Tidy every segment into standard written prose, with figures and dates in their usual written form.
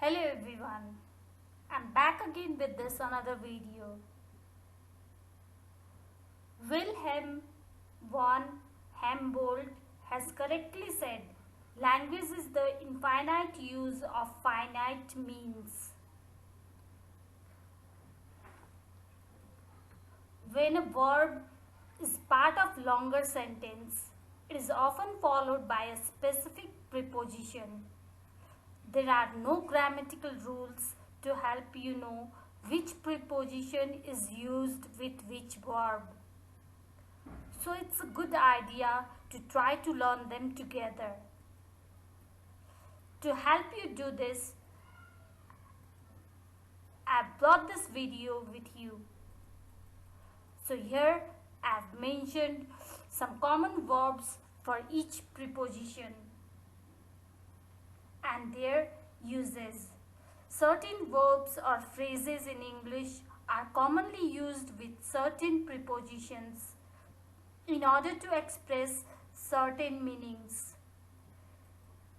Hello everyone, I'm back again with this another video. Wilhelm von Humboldt has correctly said, language is the infinite use of finite means. When a verb is part of longer sentence, it is often followed by a specific preposition. There are no grammatical rules to help you know which preposition is used with which verb. So it's a good idea to try to learn them together. To help you do this, I brought this video with you. So here I have mentioned some common verbs for each preposition and their uses. Certain verbs or phrases in English are commonly used with certain prepositions in order to express certain meanings.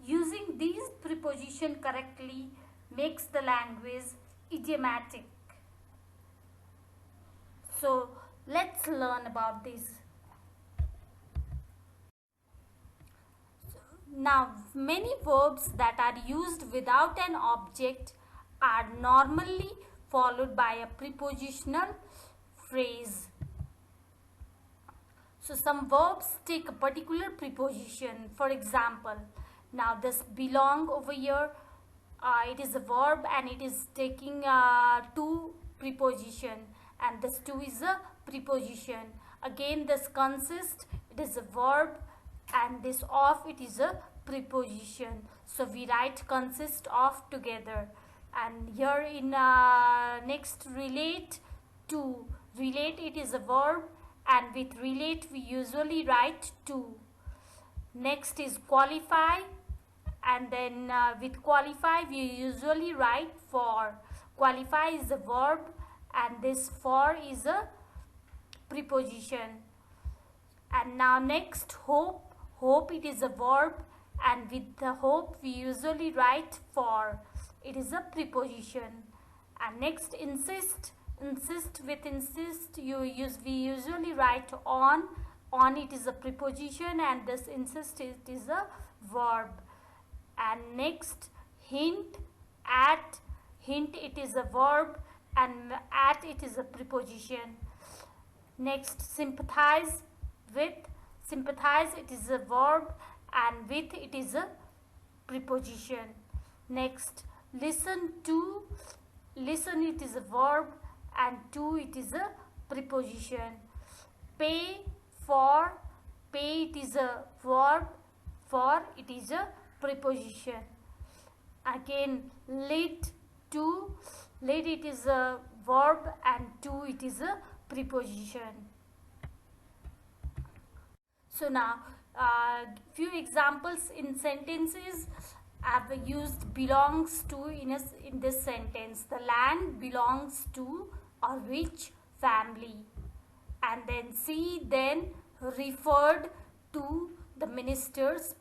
Using these prepositions correctly makes the language idiomatic. So let's learn about this. Now, many verbs that are used without an object are normally followed by a prepositional phrase. So some verbs take a particular preposition. For example, now this belong over here, it is a verb and it is taking two preposition, and this two is a preposition. Again, this consist, it is a verb, and this of, it is a preposition. So we write consist of together. And here in next relate to, relate, it is a verb, and with relate we usually write to. Next is qualify, and then with qualify we usually write for. Qualify is a verb and this for is a preposition. And now next hope, hope it is a verb, and with the hope we usually write for. It is a preposition. And next insist, insist, with insist we usually write on it is a preposition, and this insist it is a verb. And next hint, at, hint it is a verb, and at it is a preposition. Next sympathize, with, sympathize it is a verb, and with it is a preposition. Next listen to, listen it is a verb, and to it is a preposition. Pay for, pay it is a verb, for it is a preposition. Again lead to, lead it is a verb, and to it is a preposition. So now few examples in sentences. I have used belongs to in this sentence. The land belongs to a rich family. And then C then referred to the minister's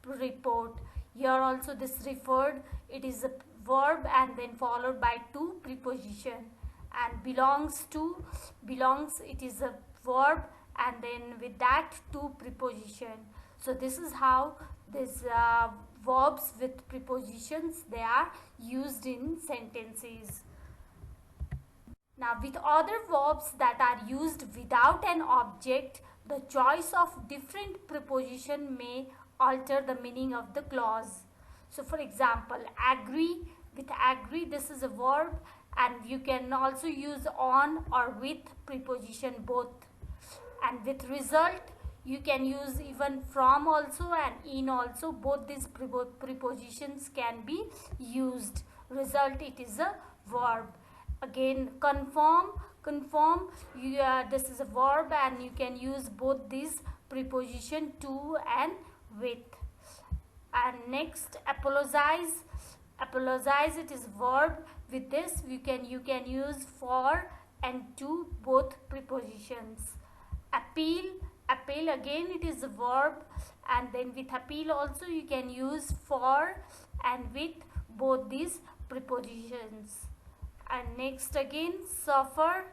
report. Here also this referred, it is a verb and then followed by to preposition. And belongs to, belongs it is a verb and then with that to preposition. So this is how this verbs with prepositions they are used in sentences. Now with other verbs that are used without an object, the choice of different preposition may alter the meaning of the clause. So for example, agree, with agree this is a verb, and you can also use on or with preposition both. And with result you can use even from also and in also, both these prepositions can be used. Result it is a verb. Again conform, conform this is a verb and you can use both these preposition to and with. And next apologize, apologize it is verb, with this you can use for and to both prepositions. Appeal, Appeal, again it is a verb, and then with appeal also you can use for and with both these prepositions. And next again suffer.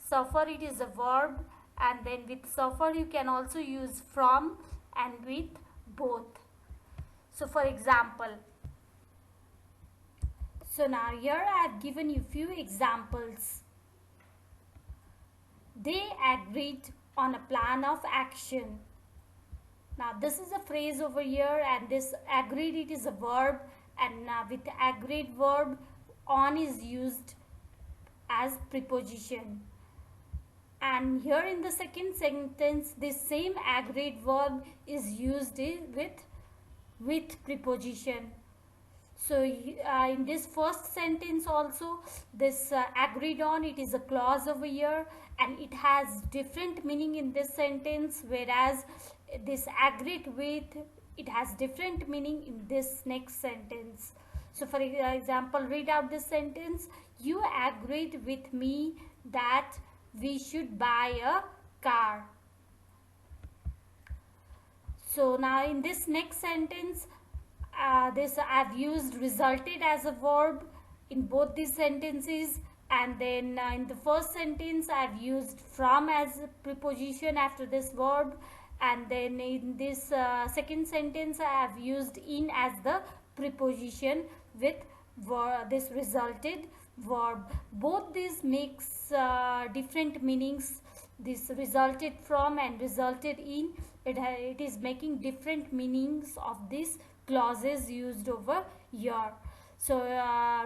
Suffer, it is a verb, and then with suffer you can also use from and with both. So for example, so now here I have given you few examples. They agreed on a plan of action. Now this is a phrase over here, and this agreed, it is a verb, and with agreed verb on is used as preposition. And here in the second sentence this same agreed verb is used with preposition. So in this first sentence also, this agreed on, it is a clause over here, and it has different meaning in this sentence, whereas this agreed with, it has different meaning in this next sentence. So for example, read out this sentence. You agreed with me that we should buy a car. So now in this next sentence, this I've used resulted as a verb in both these sentences, and then in the first sentence I've used from as a preposition after this verb, and then in this second sentence I have used in as the preposition with this resulted verb. Both these makes different meanings. This resulted from and resulted in, it is making different meanings of these clauses used over here. So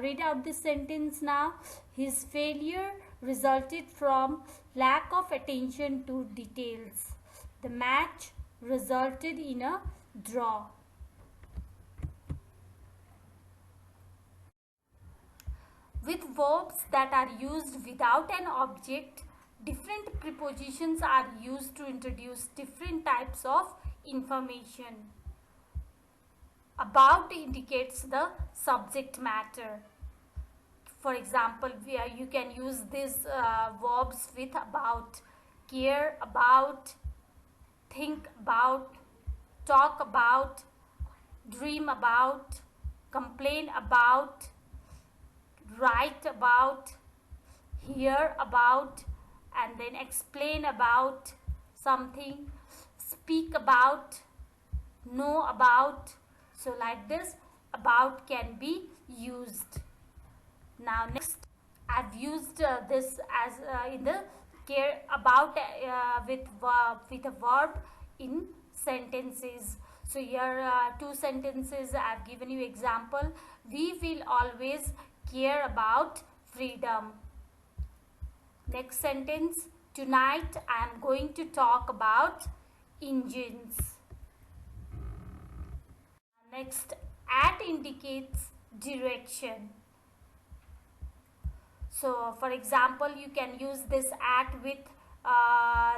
read out this sentence now. His failure resulted from lack of attention to details. The match resulted in a draw. With verbs that are used without an object, different prepositions are used to introduce different types of information. About indicates the subject matter. For example, you can use these verbs with about: care about, think about, talk about, dream about, complain about, write about, hear about, and then explain about something, speak about, know about. So like this, about can be used. Now next, I've used this as in the care about with a verb in sentences. So here two sentences I've given you example. We will always care about freedom. Next sentence, tonight I am going to talk about engines. Next, at indicates direction. So for example, you can use this at with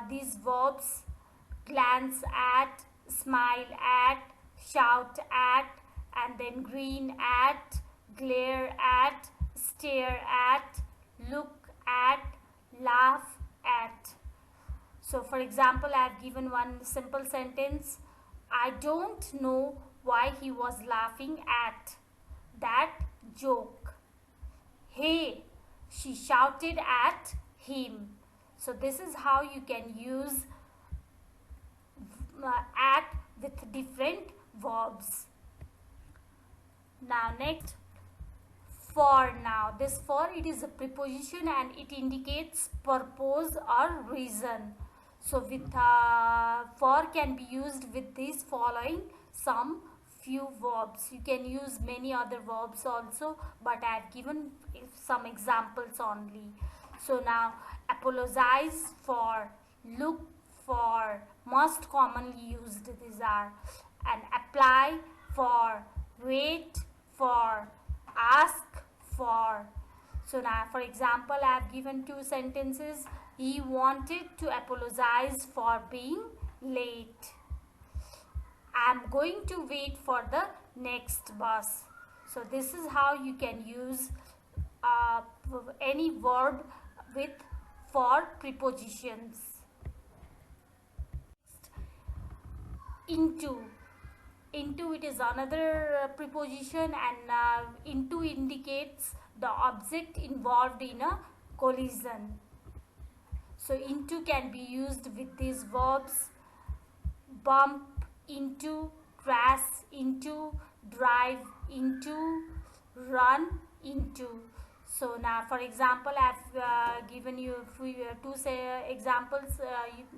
these verbs: glance at, smile at, shout at, and then grin at, glare at, stare at, look at, laugh at. So for example, I have given one simple sentence: I don't know why he was laughing at that joke. Hey, she shouted at him. So this is how you can use at with different verbs. Now next, for. Now this for, it is a preposition and it indicates purpose or reason. So with for can be used with these following some few verbs. You can use many other verbs also, but I have given some examples only. So now, apologize for, look for, most commonly used these are, and apply for, wait for, ask for. So now for example, I have given two sentences. He wanted to apologize for being late. I am going to wait for the next bus. So this is how you can use any verb with for prepositions. into. Into, it is another preposition, and into indicates the object involved in a collision. So into can be used with these verbs: bump into, crash into, drive into, run into. So now, for example, I've given you two examples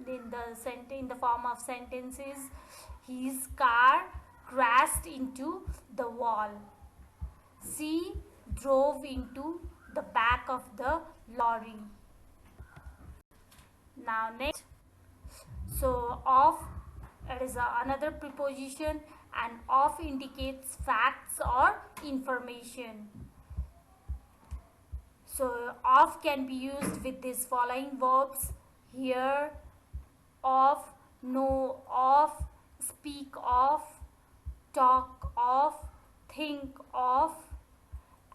in the form of sentences. His car crashed into the wall. She drove into the back of the lorry. Now next, so of, it is another preposition, and of indicates facts or information. So of can be used with these following verbs: hear of, know of, speak of, talk of, think of.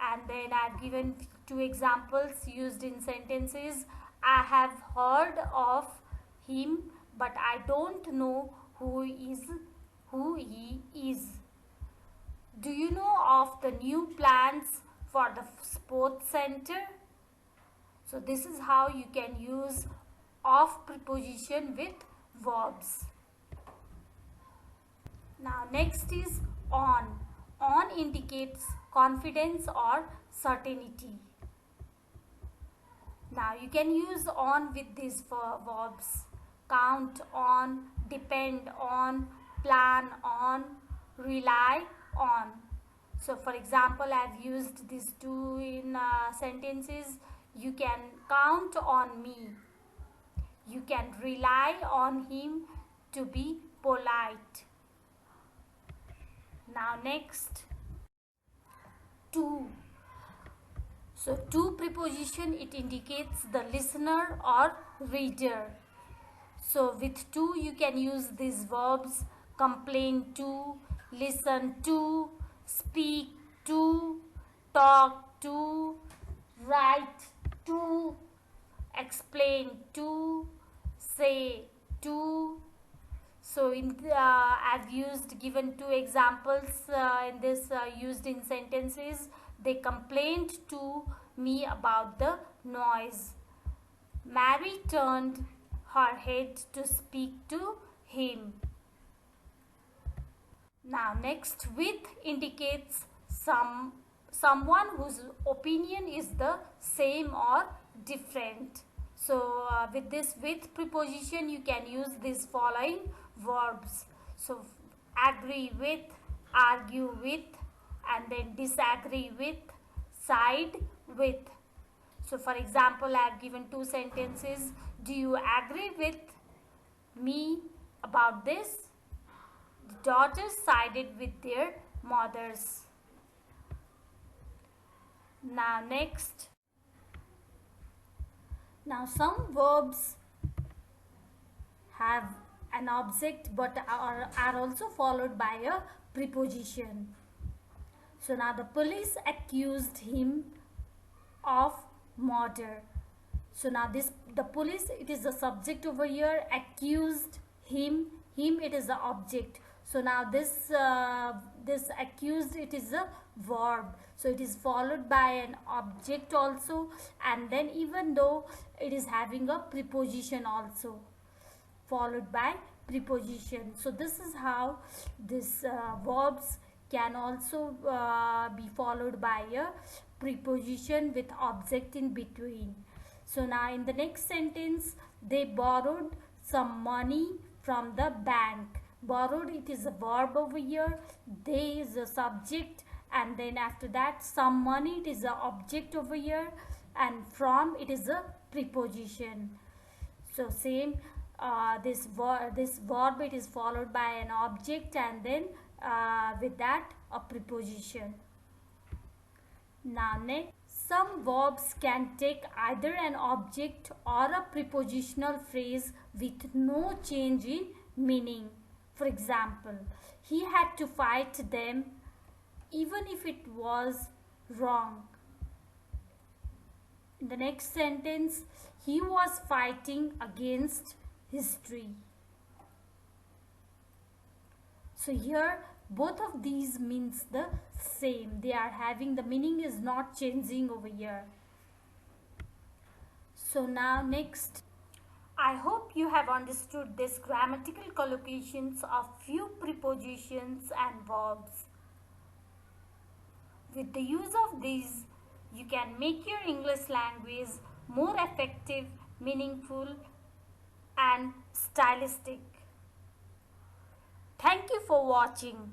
And then I've given two examples used in sentences. I have heard of him, but I don't know who he is. Do you know of the new plans for the sports center? So this is how you can use of preposition with verbs. Now next is on. On indicates confidence or certainty. Now you can use on with these verbs: count on, depend on, plan on, rely on. So for example, I've used these two in sentences. You can count on me. You can rely on him to be polite. Now next, to. So to preposition, it indicates the listener or reader. So with to, you can use these verbs: complain to, listen to, speak to, talk to, write to, explain to, say to. So I've given two examples in this used in sentences. They complained to me about the noise. Mary turned her head to speak to him. Now next, with indicates someone whose opinion is the same or different. So with this with preposition, you can use these following verbs. So agree with, argue with, and then disagree with, side with. So for example, I have given two sentences. Do you agree with me about this? The daughters sided with their mothers. Now next. Now some verbs have an object but are also followed by a preposition. So now the police accused him of murder. So now the police, it is the subject over here, accused him, it is the object. So now this accused, it is a verb. So it is followed by an object also, and then even though it is having a preposition also followed by preposition. So this is how this verbs can also be followed by a preposition with object in between. So now in the next sentence, they borrowed some money from the bank. Borrowed, it is a verb over here. They is a subject, and then after that some money, it is a object over here, and from, it is a preposition. So same, this verb, it is followed by an object, and then with that a preposition. Now next, some verbs can take either an object or a prepositional phrase with no change in meaning. For example, he had to fight them even if it was wrong. In the next sentence, he was fighting against history. So here both of these means the same. They are having, the meaning is not changing over here. So now next, I hope you have understood this grammatical collocations of few prepositions and verbs. With the use of these, you can make your English language more effective, meaningful, and stylistic. Thank you for watching.